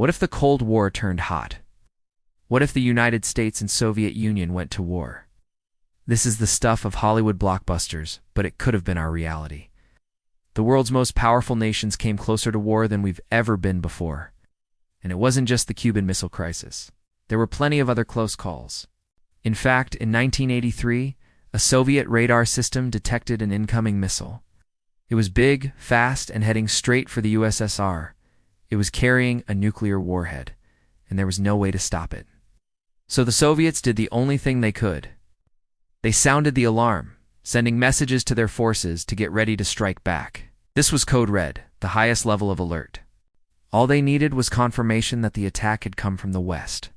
What if the Cold War turned hot? What if the United States and Soviet Union went to war? This is the stuff of Hollywood blockbusters, but it could have been our reality. The world's most powerful nations came closer to war than we've ever been before. And it wasn't just the Cuban Missile Crisis. There were plenty of other close calls. In fact, in 1983, a Soviet radar system detected an incoming missile. It was big, fast, and heading straight for the USSR. It was carrying a nuclear warhead, and there was no way to stop it. So the Soviets did the only thing they could. They sounded the alarm, sending messages to their forces to get ready to strike back. This was Code Red, the highest level of alert. All they needed was confirmation that the attack had come from the West.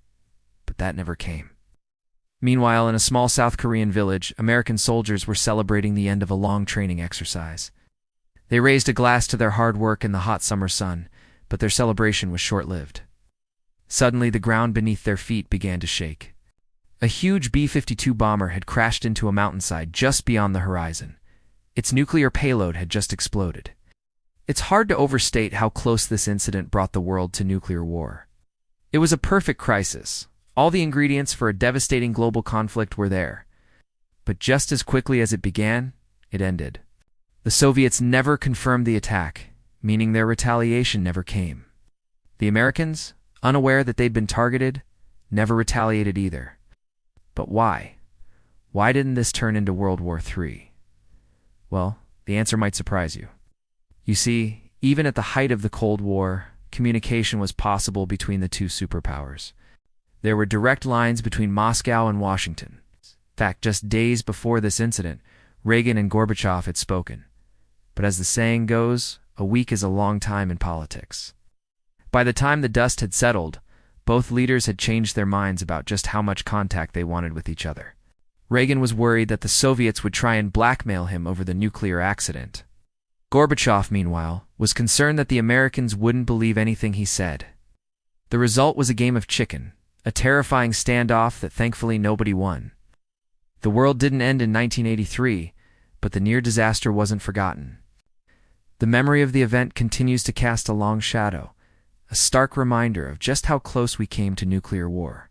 But that never came. Meanwhile, in a small South Korean village, American soldiers were celebrating the end of a long training exercise. They raised a glass to their hard work in the hot summer sun, but their celebration was short-lived. Suddenly, the ground beneath their feet began to shake. A huge B-52 bomber had crashed into a mountainside just beyond the horizon. Its nuclear payload had just exploded. It's hard to overstate how close this incident brought the world to nuclear war. It was a perfect crisis. All the ingredients for a devastating global conflict were there. But just as quickly as it began, it ended. The Soviets never confirmed the attack, meaning their retaliation never came. The Americans, unaware that they'd been targeted, never retaliated either. But why? Why didn't this turn into World War III? Well, the answer might surprise you. You see, even at the height of the Cold War, communication was possible between the two superpowers. There were direct lines between Moscow and Washington. In fact, just days before this incident, Reagan and Gorbachev had spoken. But as the saying goes, a week is a long time in politics. By the time the dust had settled, both leaders had changed their minds about just how much contact they wanted with each other. Reagan was worried that the Soviets would try and blackmail him over the nuclear accident. Gorbachev, meanwhile, was concerned that the Americans wouldn't believe anything he said. The result was a game of chicken, a terrifying standoff that thankfully nobody won. The world didn't end in 1983, but the near disaster wasn't forgotten. The memory of the event continues to cast a long shadow, a stark reminder of just how close we came to nuclear war.